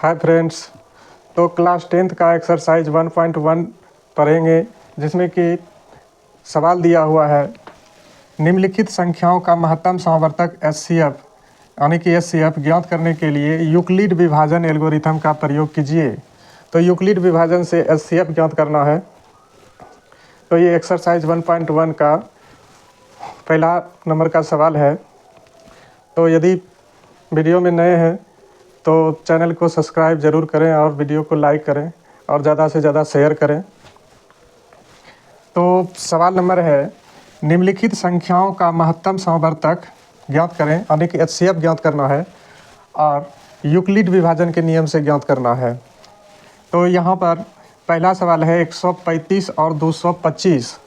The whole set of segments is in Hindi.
Hi friends. तो क्लास 10th का एक्सरसाइज 1.1 पढ़ेंगे, जिसमें कि सवाल दिया हुआ है निम्नलिखित संख्याओं का महत्तम सावर्तक एचसीएफ यानी कि एचसीएफ ज्ञात करने के लिए यूक्लिड विभाजन एल्गोरिथम का प्रयोग कीजिए। तो यूक्लिड विभाजन से एचसीएफ ज्ञात करना है। तो ये एक्सरसाइज 1.1 का पहला नंबर का सवाल है। तो यदि वीडियो में नए हैं तो चैनल को सब्सक्राइब ज़रूर करें और वीडियो को लाइक करें और ज़्यादा से ज़्यादा शेयर करें। तो सवाल नंबर है निम्नलिखित संख्याओं का महत्तम सावर्तक ज्ञात करें, यानी कि एचसीएफ ज्ञात करना है और यूक्लिड विभाजन के नियम से ज्ञात करना है। तो यहाँ पर पहला सवाल है 135 और 225।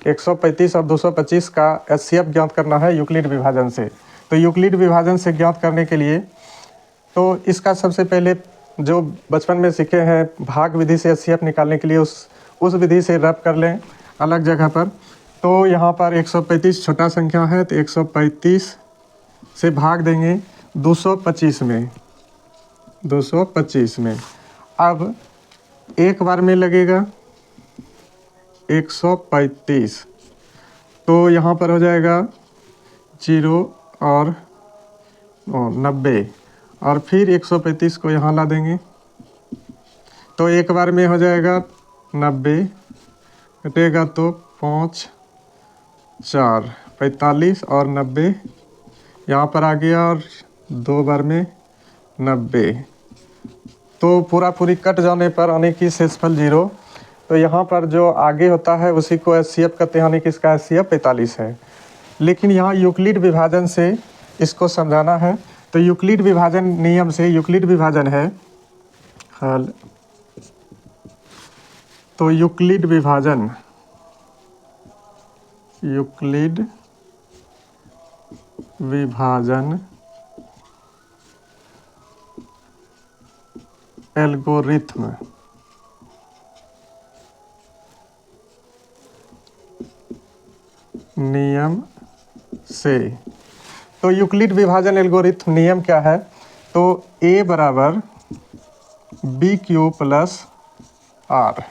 135 और 225 का एचसीएफ ज्ञात करना है यूक्लिड विभाजन से। तो यूक्लिड विभाजन से ज्ञात करने के लिए तो इसका सबसे पहले जो बचपन में सीखे हैं भाग विधि से एचसीएफ निकालने के लिए उस विधि से रब कर लें अलग जगह पर। तो यहाँ पर 135 छोटा संख्या है तो 135 से भाग देंगे 225 में। 225 में अब एक बार में लगेगा 135, तो यहाँ पर हो जाएगा 0 और 90 और फिर 135 को यहाँ ला देंगे तो एक बार में हो जाएगा 90, कटेगा तो 5 4 45 और 90 यहाँ पर आ गया और दो बार में 90। तो पूरी कट जाने पर यानी कि शेषफल 0। तो यहाँ पर जो आगे होता है उसी को एचसीएफ कहते हैं, यानी कि इसका एचसीएफ 45 है। लेकिन यहाँ यूक्लिड विभाजन से इसको समझाना है। तो यूक्लिड विभाजन नियम से यूक्लिड विभाजन है हल। तो यूक्लिड विभाजन एल्गोरिथम नियम से। तो यूक्लिड विभाजन एल्गोरिथम नियम क्या है? तो a बराबर बी क्यू प्लस आर।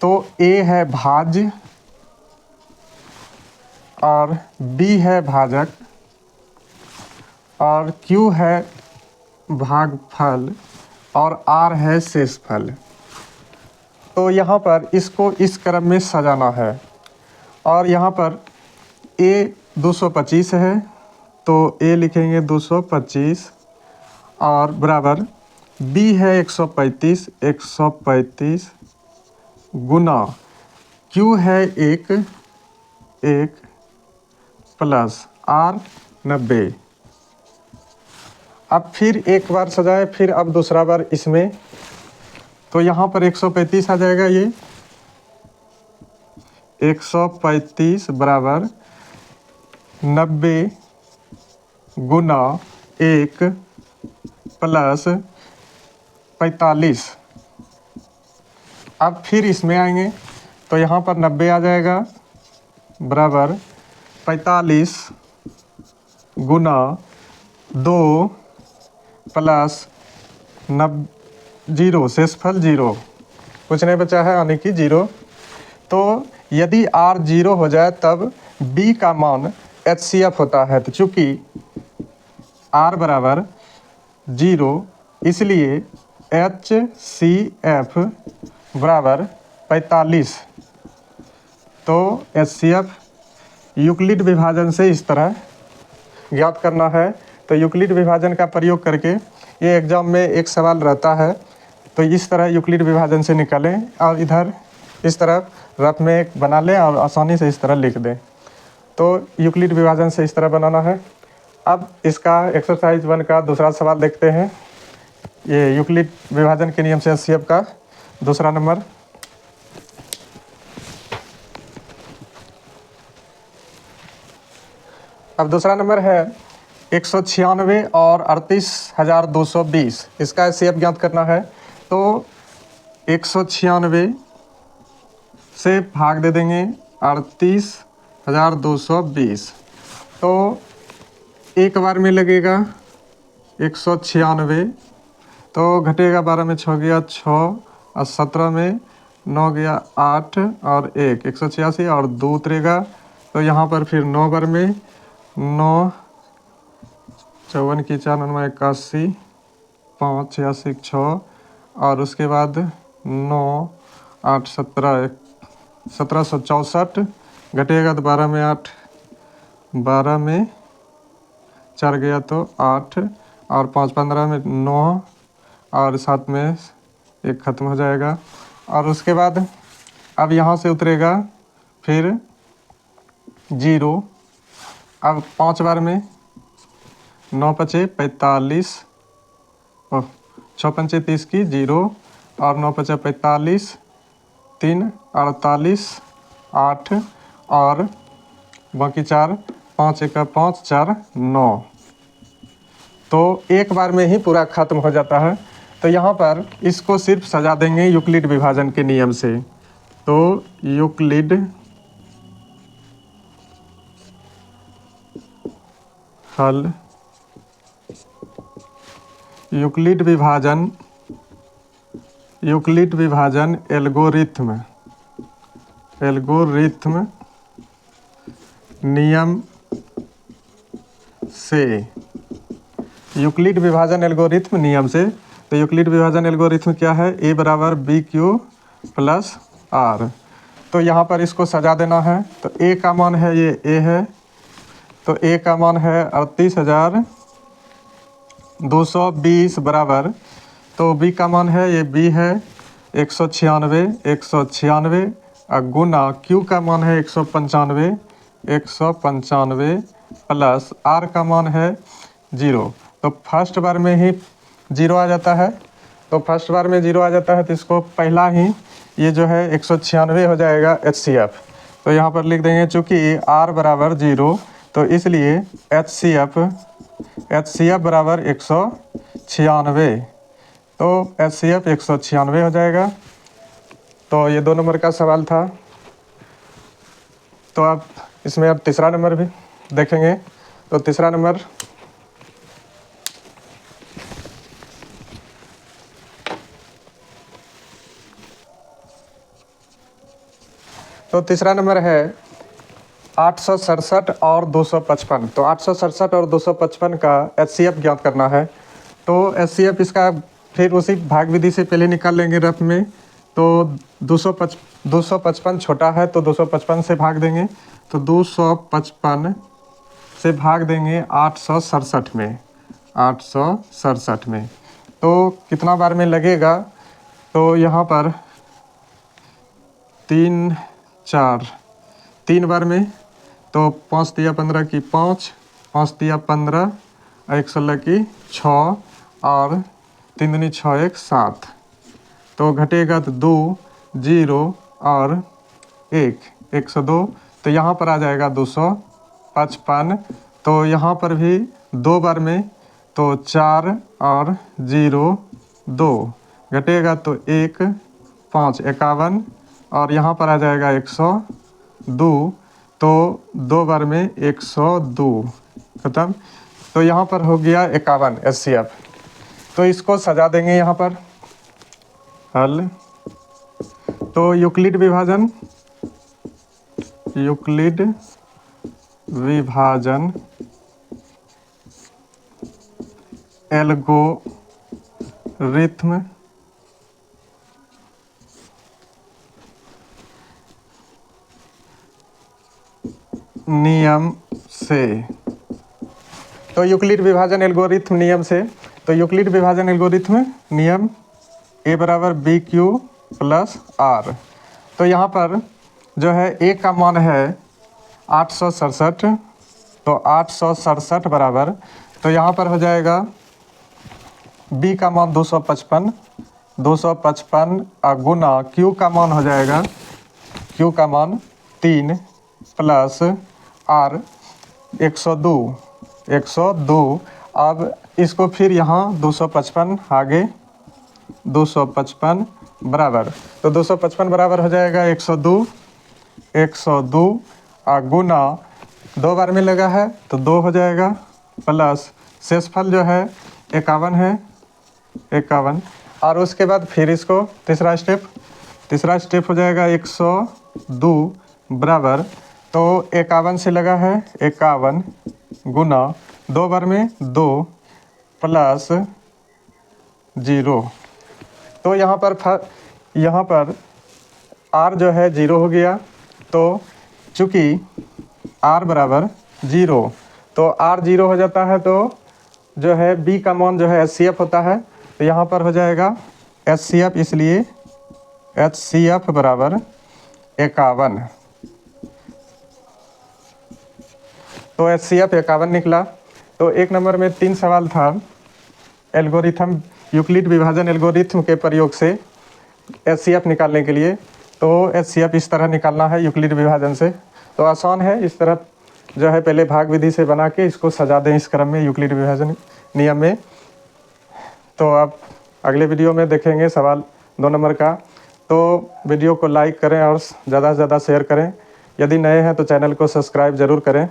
तो a है भाज्य और b है भाजक और q है भागफल और r है शेषफल। तो यहाँ पर इसको इस क्रम में सजाना है और यहाँ पर a 225 है तो a लिखेंगे 225 और बराबर b है 135 गुना q है 1 प्लस r 90। अब फिर एक बार सजाए, फिर अब दूसरा बार इसमें। तो यहाँ पर 135 आ जाएगा, ये 135 बराबर 90 गुना 1 प्लस 45। अब फिर इसमें आएंगे तो यहाँ पर 90 आ जाएगा बराबर 45 गुना 2 प्लस 0, शेषफल 0, कुछ नहीं बचा है यानी कि 0। तो यदि r 0 हो जाए तब b का मान एचसीएफ होता है। तो चूँकि r बराबर 0 इसलिए एचसीएफ बराबर 45। तो एचसीएफ यूक्लिड विभाजन से इस तरह ज्ञात करना है। तो यूक्लिड विभाजन का प्रयोग करके ये एग्जाम में एक सवाल रहता है, तो इस तरह यूक्लिड विभाजन से निकालें और इधर इस तरह रफ में एक बना लें और आसानी से इस तरह लिख दें। तो यूक्लिड विभाजन से इस तरह बनाना है। अब इसका एक्सरसाइज 1 का दूसरा सवाल देखते हैं। ये यूक्लिड विभाजन के नियम से एचसीएफ का दूसरा नंबर। अब दूसरा नंबर है 196 और 38,220। इसका एचसीएफ ज्ञात करना है। तो 196 से भाग दे देंगे 38,220। तो एक बार में लगेगा 196 तो घटेगा 12 में 6 गया 6 और 17 में 9 गया 8 और 186 और 2 उतरेगा। तो यहाँ पर फिर 9 बार में 9 54 की 4 9 81 5 86 6 और उसके बाद 9 8 17 1764 घटेगा तो 12 में 8 12 में 4 गया तो 8 और 5 15 में 9 और 7 में 1 खत्म हो जाएगा। और उसके बाद अब यहाँ से उतरेगा फिर 0। अब 5 बार में 9 पचे 45 और 6 पंचे 30 की 0 और 9 पचे 45 3 48 8 और बाकी 4 5 1 5 4 9। तो एक बार में ही पूरा खत्म हो जाता है। तो यहाँ पर इसको सिर्फ सजा देंगे यूक्लिड विभाजन के नियम से। तो यूक्लिड हल यूक्लिड विभाजन एल्गोरिथ्म नियम से यूक्लिड विभाजन एल्गोरिथ्म नियम से। तो यूक्लिड विभाजन एल्गोरिथ्म क्या है? A बराबर BQ प्लस R। तो यहाँ पर इसको सजा देना है। तो A का मान है ये A है, तो A का मान है 38,220 बराबर, तो B का मान है ये B है 196 और गुना Q का मान है 195 प्लस R का मान है 0। तो फर्स्ट बार में ही 0 आ जाता है। तो फर्स्ट बार में 0 आ जाता है तो इसको पहला ही ये जो है 196 हो जाएगा HCF। तो यहाँ पर लिख देंगे चूँकि R बराबर 0 तो इसलिए HCF बराबर 196। तो HCF 196 हो जाएगा। तो ये 2 नंबर का सवाल था। तो आप इसमें अब तीसरा नंबर भी देखेंगे। तो तीसरा नंबर है 867 और 255। तो 867 और 255 का HCF ज्ञात करना है। तो HCF इसका फिर उसी भाग विधि से पहले निकाल लेंगे रफ में। तो 255 छोटा है तो 255 से भाग देंगे। तो 255 से भाग देंगे 867 में। तो कितना बार में लगेगा? तो यहाँ पर 3 बार में। तो 5 तिया 15 की 5 तिया 15 और 1 16 की 6 और 3 दूनी 6 1 7। तो घटेगा तो 2 0 और 1 102। तो यहाँ पर आ जाएगा 255। तो यहाँ पर भी 2 बार में तो 4 और 0 2 घटेगा तो 1 5 51 और यहाँ पर आ जाएगा 102। तो 2 बार में 102 खत्म। तो यहाँ पर हो गया 51 HCF। तो इसको सजा देंगे यहाँ पर हल। तो यूक्लिड विभाजन एल्गोरिथ्म नियम से। तो यूक्लिड विभाजन एल्गोरिथ्म नियम से। तो यूक्लिड विभाजन एल्गोरिथ्म नियम A बराबर BQ प्लस R। तो यहाँ पर जो है A का मान है 867। तो 867 बराबर, तो यहाँ पर हो जाएगा B का मान 255 गुना Q का मान हो जाएगा, Q का मान 3 प्लस R 102। अब इसको फिर यहाँ 255 आगे 255 बराबर, तो 255 बराबर हो जाएगा 102 गुना 2 बार में लगा है तो 2 हो जाएगा प्लस शेषफल जो है 51 है 51। और उसके बाद फिर इसको तीसरा स्टेप हो जाएगा 102 बराबर, तो 51 से लगा है 51 गुना 2 बार में 2 प्लस 0। तो यहाँ पर r जो है 0 हो गया। तो चूँकि r बराबर 0, तो r 0 हो जाता है, तो जो है b का मान जो है HCF होता है। तो यहाँ पर हो जाएगा HCF, इसलिए HCF बराबर 51। तो HCF 51 निकला। तो 1 नंबर में 3 सवाल था एल्गोरिथम, यूक्लिड विभाजन एल्गोरिथम के प्रयोग से HCF निकालने के लिए। तो HCF इस तरह निकालना है यूक्लिड विभाजन से। तो आसान है, इस तरह जो है पहले भाग विधि से बना के इसको सजा दें इस क्रम में यूक्लिड विभाजन नियम में। तो आप अगले वीडियो में देखेंगे सवाल 2 नंबर का। तो वीडियो को लाइक करें और ज़्यादा से ज़्यादा शेयर करें। यदि नए हैं तो चैनल को सब्सक्राइब ज़रूर करें।